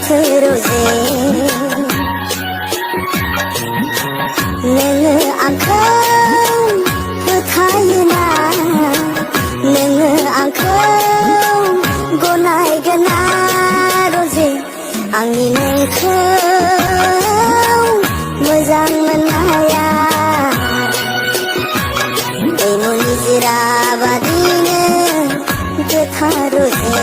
रोजे नोङो आंखौ फोथायोना नोङो आंखौ गनायगोना रोजे आंनि नोंखौ मोजां मोननाया दैमु निजिरा बादिनो गोथार रोजे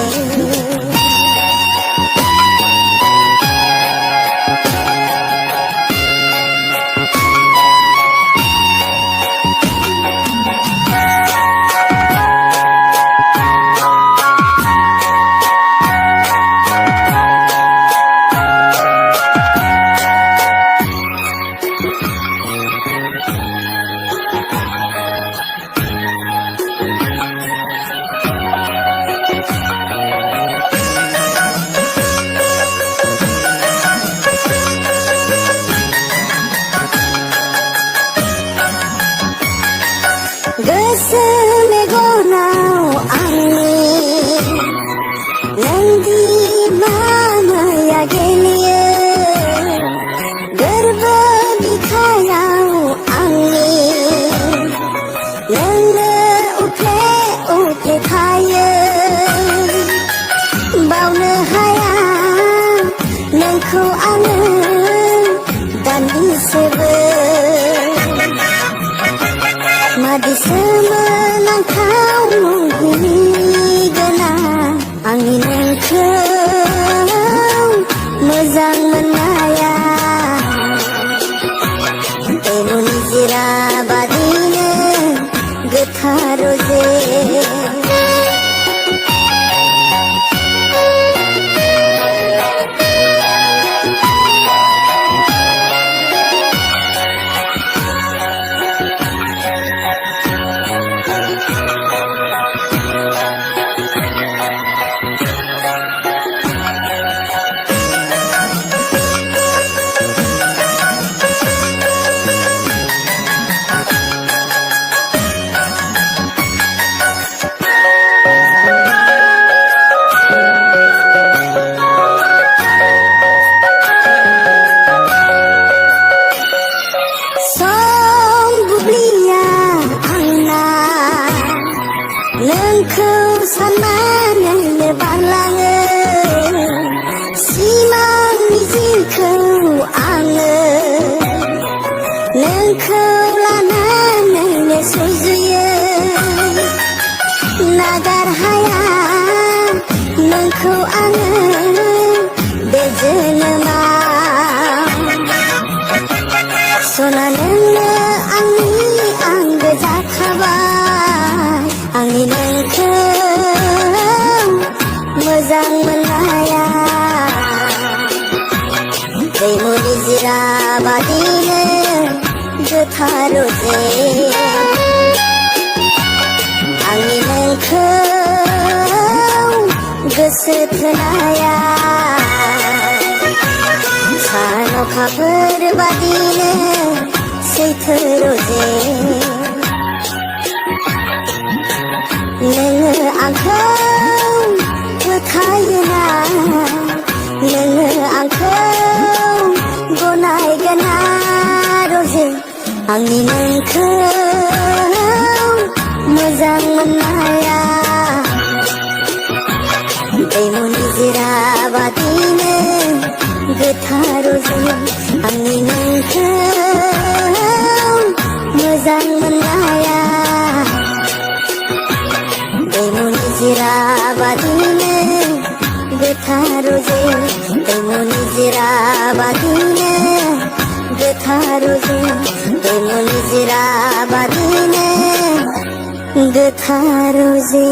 गोसो मेगनाव आंनि नोंदि मामाया गेलेयो गोरबो बिखायाव आंनि नोंनो उफ्ले उफ्ले थायो बावनो हाया नोंखौ आङो दान्दिसेबो मादि सोमोनांथाव मुहिगोना आंनि नोंखौ मोजां मोननाया दैमु निजिरा बादिनो गोथार रोजे नोंखौ साननानैनो बारलाङो सिमांनि जिउखौ आङो नोंखौ लानानैनो सुजुयो नागार हाया नोंखौ आङो बे जोनोमाव सना नोंनो आंनि आंगो जाखाबाय आंनि नोंखौ मोजां मोननाया दैमु निजिरा बादिनो गोथार रोजे आंनि नोंखौ गोसो थोनाया सान अखाफोर बादिनो सैथो रोजे नोङो आंखौ फोथायोना नोङो आंखौ गनायगोना रोजे आंनि नोंखौ मोजां मोननाया दैमु निजिरा बादिनो गोथार रोजे आंनि नोंखौ मोजां मोननाया दैमु निजिरा बादिनो गोथार रोजे दैमु निजिरा बादिनो गोथार रोजे दैमु निजिरा बादिनो गोथार रोजे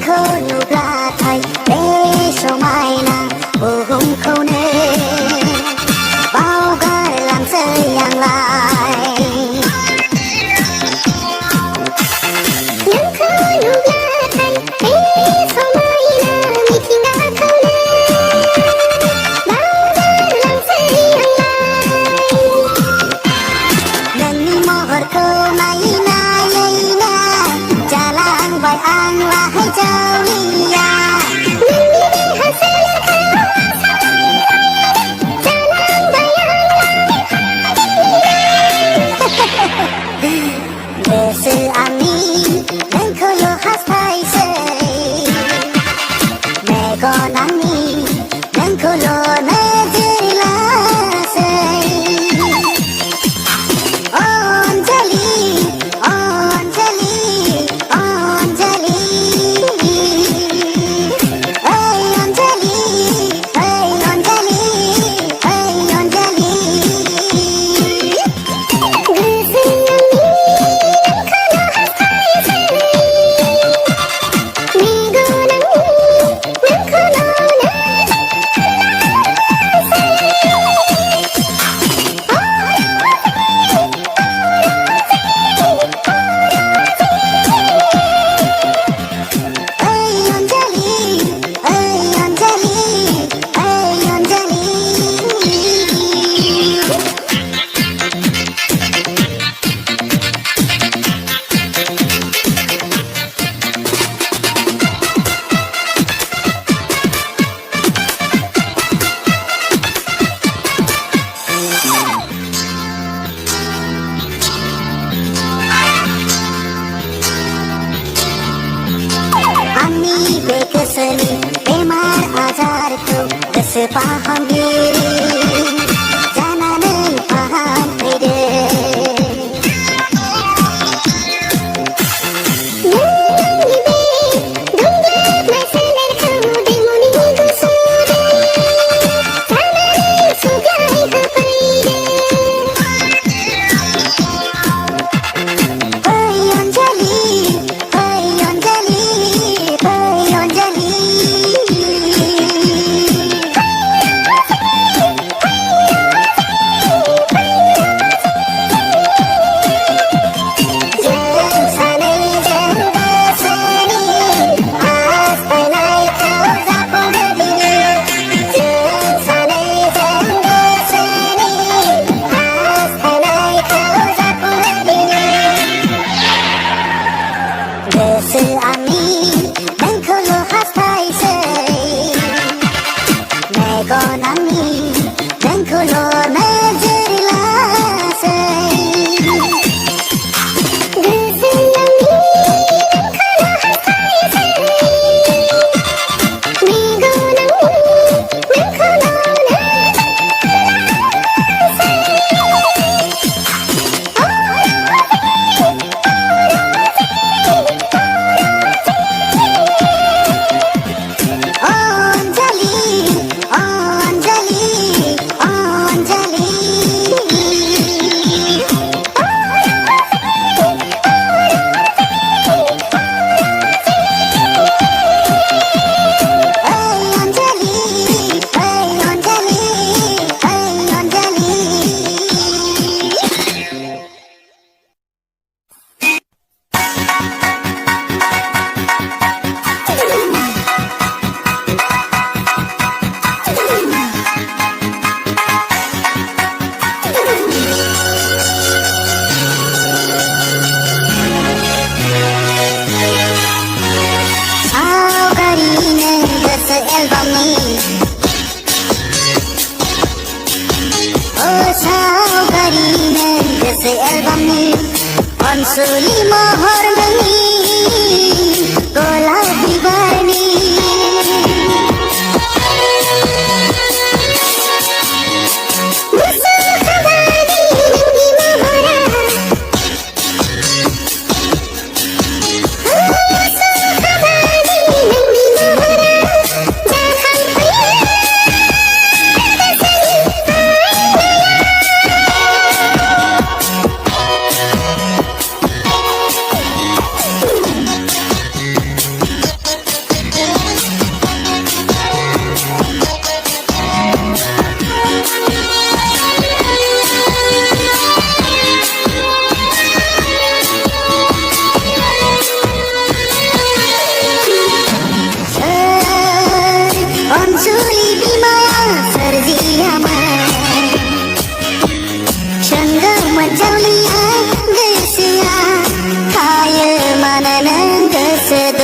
नोंखौ नुब्लाथाय बे समायना बुहुमखौनो बावगारलांसै आंलाय नोंखौ नुब्लाथाय बे समायना मिथिंगाखौनो बावगारलांसै आंलाय नोंनि महरखौ नायै नायैनो जालांबाय आं लाहै जावलिया नोंनि देहा सोलेरखौ जालांबाय आं गोसो आंनि नोंखौल' हास्थायसै मेगन आंनि नोंखौल' नोजोर लासै अनजालि अनजालि अनजालि ओइ अनजालि ओइ अनजालि ओइ अनजालि गोसो आंनि बे गोसोनि बेमार आजारखौ गोसो फाहामगिरि जानानै फाहामफैदो नोंनि बे दुंब्रुदनाय सोलेरखौ दैमुनि गुसुजों जानानै सुग्लायहोफैदो ओइ अनजालि ओइ अनजालि ओइ अनजालि जों सानैजों गोसोनि हास्थायनायखौ जाफुंहोदिनि जों सानैजों गोसोनि हास्थायनायखौ जाफुंहोदिनि गोसो आंनि नोंखौल' हास्थायसै मेगन आंनि नोंखौल' नोजोर लासै गोसो आंनि नोंखौल' हास्थायसै मेगन आंनि नोंखौल' अनजालि अनजालि अनजालि ओइ अनजालि ओइ अनजालि ओइ अनजालि सावगारि नों गोसो एलबामनि सावगारि नों गोसो एलबामनि अनसुलि महर नोंनि गलाप बिबारनि मुसुखाबादि नोंनि महरा मुसुखाबादि नोंनि महरा जाखांफैयो गोसोनि आयनायाव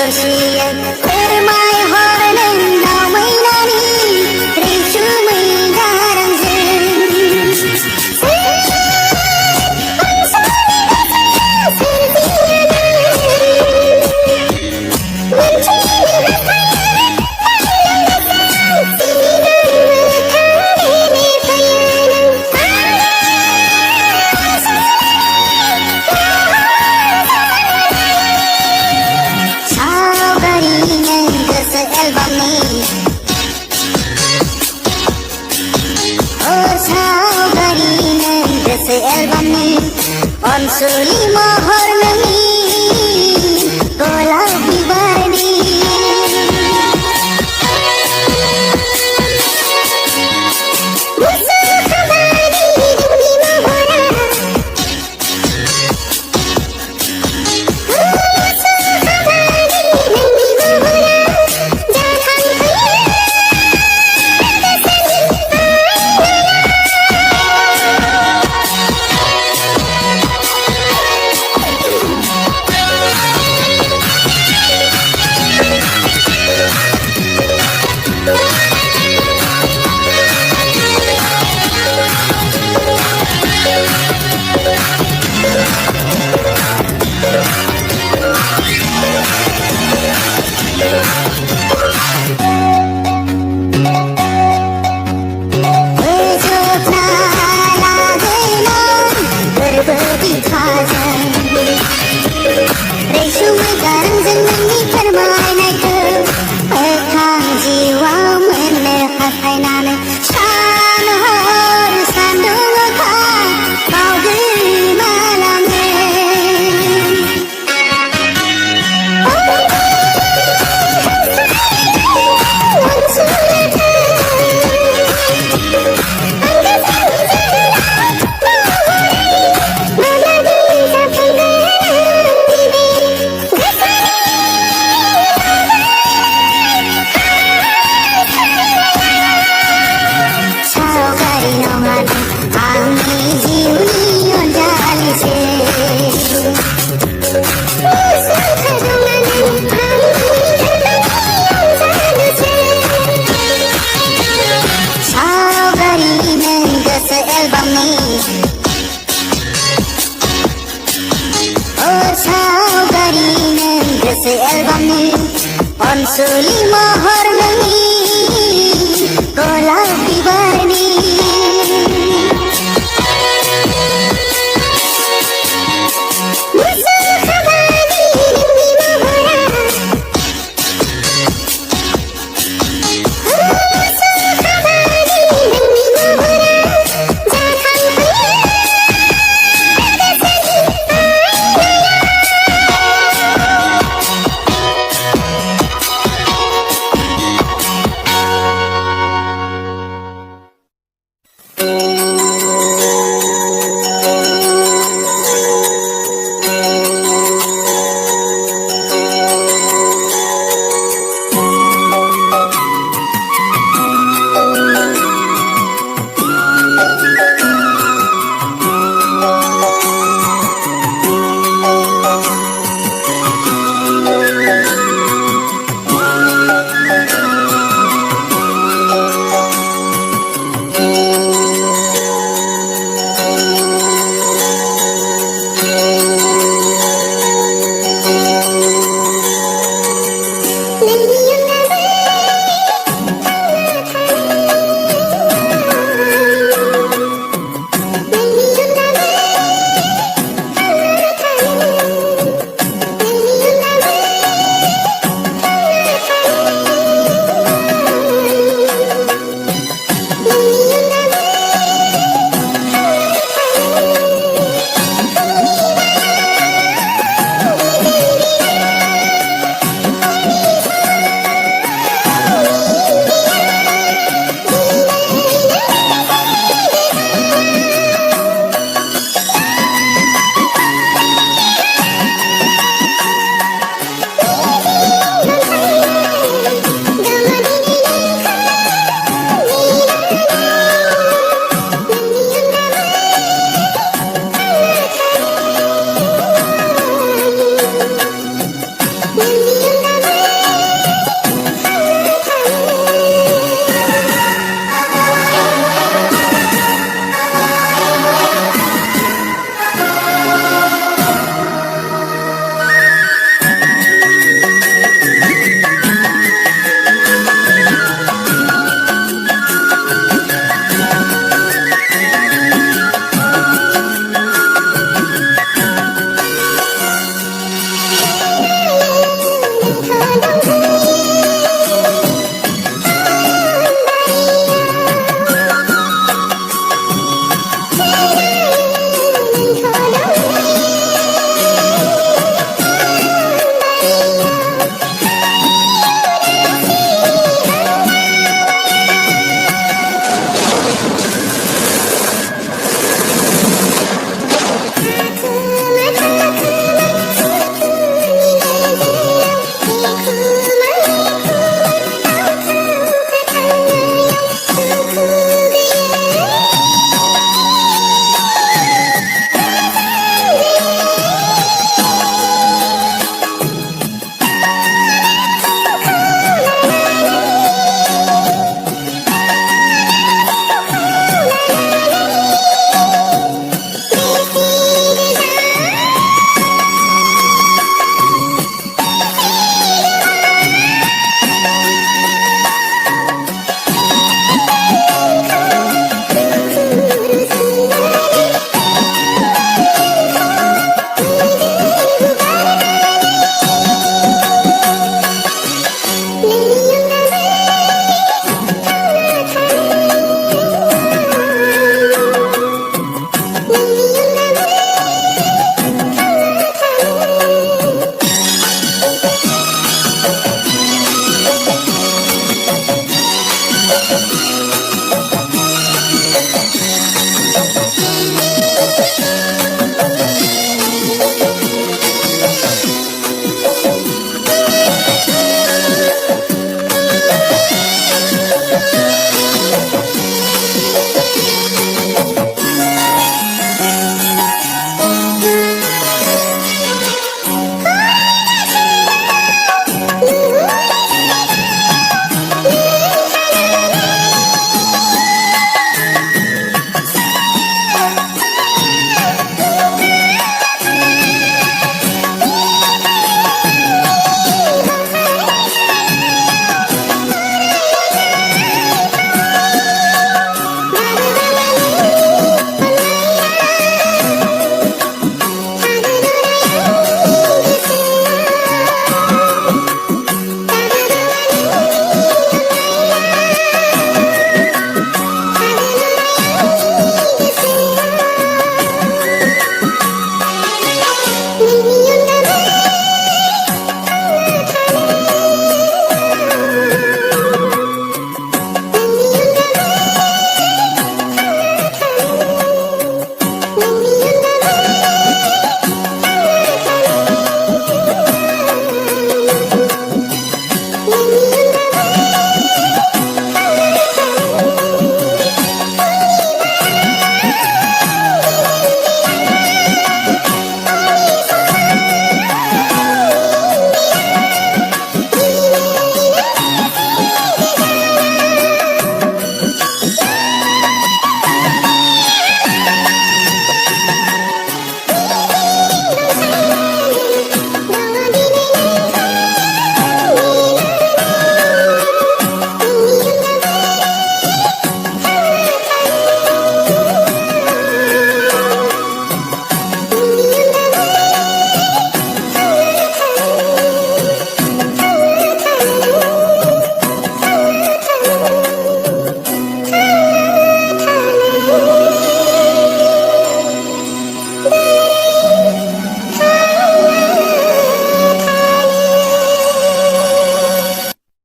दरसियै फोरमायहरनो दावबायनानै रैसुमै गारांजों अनसुली महर नोंनि गलाब बिबारनि मुसुखाबादि नोंनि महरा मुसुखाबादि नोंनि महरा जाखांफैयो रैसुमै गारांजों नोंनि फोरमायनायखौ मोगथां जिउआव मोननो हास्थायनानै सान हर सान्दुं अखा बावगोमालाङो सावगारि नों गोसो एलबामनि अनसुली महर नोंनि